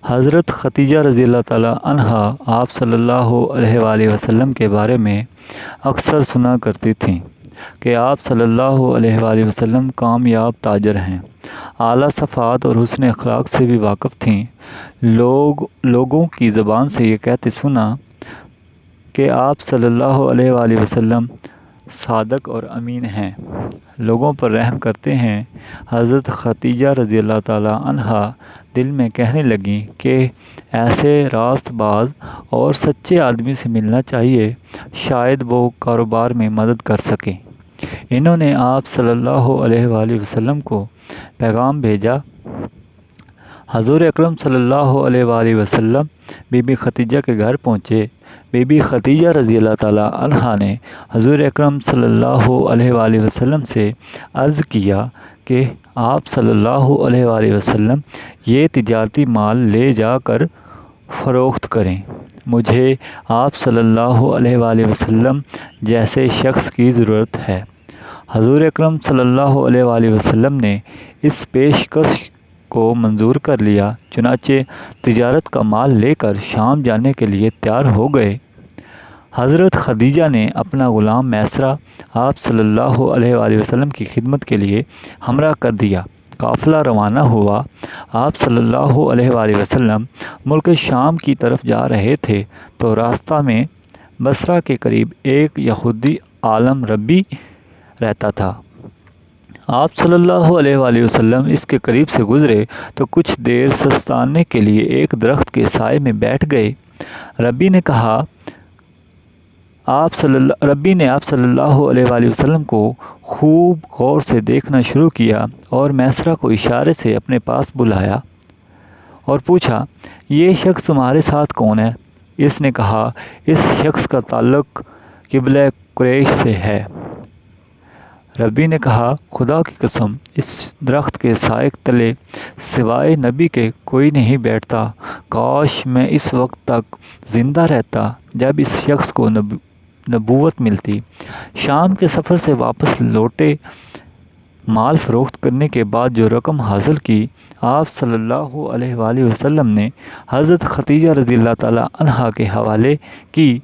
حضرت خدیجہ رضی اللہ تعالیٰ عنہا آپ صلی اللہ علیہ وآلہ وسلم کے بارے میں اکثر سنا کرتی تھیں کہ آپ صلی اللہ علیہ وآلہ وسلم کامیاب تاجر ہیں، اعلیٰ صفات اور حسن اخلاق سے بھی واقف تھیں۔ لوگوں کی زبان سے یہ کہتے سنا کہ آپ صلی اللہ علیہ وآلہ وسلم صادق اور امین ہیں، لوگوں پر رحم کرتے ہیں۔ حضرت خدیجہ رضی اللہ تعالیٰ عنہا دل میں کہنے لگیں کہ ایسے راست باز اور سچے آدمی سے ملنا چاہیے، شاید وہ کاروبار میں مدد کر سکیں۔ انہوں نے آپ صلی اللہ علیہ وآلہ وسلم کو پیغام بھیجا۔ حضور اکرم صلی اللہ علیہ وآلہ وسلم بی بی خدیجہ کے گھر پہنچے۔ بی بی خدیجہ رضی اللہ تعالیٰ عنہا نے حضور اکرم صلی اللہ علیہ وآلہ وسلم سے عرض کیا کہ آپ صلی اللہ علیہ وآلہ وسلم یہ تجارتی مال لے جا کر فروخت کریں، مجھے آپ صلی اللہ علیہ وآلہ وسلم جیسے شخص کی ضرورت ہے۔ حضور اکرم صلی اللہ علیہ وآلہ وسلم نے اس پیشکش کو منظور کر لیا، چنانچہ تجارت کا مال لے کر شام جانے کے لیے تیار ہو گئے۔ حضرت خدیجہ نے اپنا غلام میسرہ آپ صلی اللہ علیہ وآلہ وسلم کی خدمت کے لیے ہمراہ کر دیا۔ قافلہ روانہ ہوا۔ آپ صلی اللہ علیہ وآلہ وسلم ملک شام کی طرف جا رہے تھے تو راستہ میں بصرہ کے قریب ایک یہودی عالم ربی رہتا تھا۔ آپ صلی اللہ علیہ وآلہ وسلم اس کے قریب سے گزرے تو کچھ دیر سستانے کے لیے ایک درخت کے سائے میں بیٹھ گئے۔ ربی نے آپ صلی اللہ علیہ وآلہ وسلم کو خوب غور سے دیکھنا شروع کیا اور میسرہ کو اشارے سے اپنے پاس بلایا اور پوچھا، یہ شخص تمہارے ساتھ کون ہے؟ اس نے کہا، اس شخص کا تعلق قبیلہ قریش سے ہے۔ ربی نے کہا، خدا کی قسم، اس درخت کے سائے تلے سوائے نبی کے کوئی نہیں بیٹھتا، کاش میں اس وقت تک زندہ رہتا جب اس شخص کو نبوت ملتی۔ شام کے سفر سے واپس لوٹے مال فروخت کرنے کے بعد جو رقم حاصل کی، آپ صلی اللہ علیہ وآلہ وسلم نے حضرت خدیجہ رضی اللہ تعالیٰ عنہا کے حوالے کی۔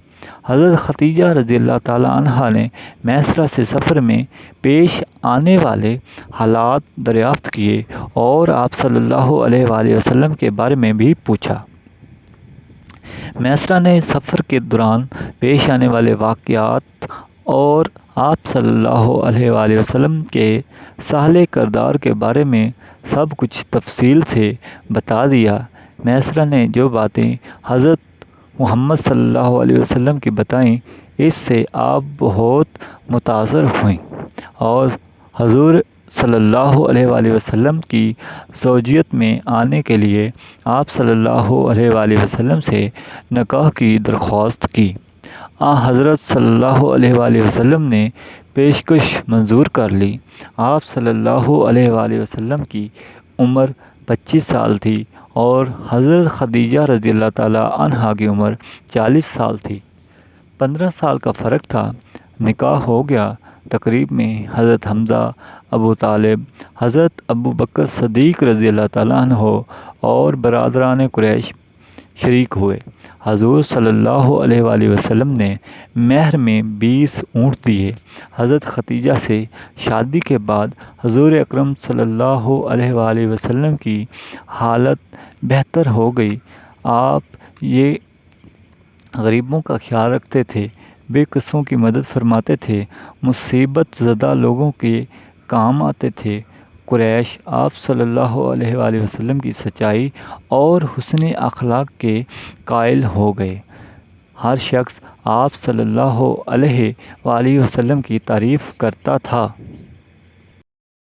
حضرت خدیجہ رضی اللہ تعالیٰ عنہا نے میسرہ سے سفر میں پیش آنے والے حالات دریافت کیے اور آپ صلی اللہ علیہ وآلہ وسلم کے بارے میں بھی پوچھا۔ میسرہ نے سفر کے دوران پیش آنے والے واقعات اور آپ صلی اللہ علیہ وآلہ وسلم کے صالح کردار کے بارے میں سب کچھ تفصیل سے بتا دیا۔ میسرہ نے جو باتیں حضرت محمد صلی اللہ علیہ وسلم کی بتائیں، اس سے آپ بہت متاثر ہوئیں اور حضور صلی اللہ علیہ وآلہ وسلم کی زوجیت میں آنے کے لیے آپ صلی اللہ علیہ وآلہ وسلم سے نکاح کی درخواست کی۔ حضرت صلی اللہ علیہ وآلہ وسلم نے پیشکش منظور کر لی۔ آپ صلی اللہ علیہ وآلہ وسلم کی عمر 25 سال تھی اور حضرت خدیجہ رضی اللہ تعالیٰ عنہا کی عمر 40 سال تھی۔ 15 سال کا فرق تھا۔ نکاح ہو گیا۔ تقریب میں حضرت حمزہ، ابو طالب، حضرت ابو بکر صدیق رضی اللہ تعالیٰ عنہ اور برادران قریش شریک ہوئے۔ حضور صلی اللہ علیہ وآلہ وسلم نے مہر میں 20 اونٹ دیے۔ حضرت خدیجہ سے شادی کے بعد حضور اکرم صلی اللہ علیہ وآلہ وسلم کی حالت بہتر ہو گئی۔ آپ یہ غریبوں کا خیال رکھتے تھے، بے قصوں کی مدد فرماتے تھے، مصیبت زدہ لوگوں کے کام آتے تھے۔ قریش آپ صلی اللہ علیہ وآلہ وسلم کی سچائی اور حسن اخلاق کے قائل ہو گئے۔ ہر شخص آپ صلی اللہ علیہ وآلہ وسلم کی تعریف کرتا تھا۔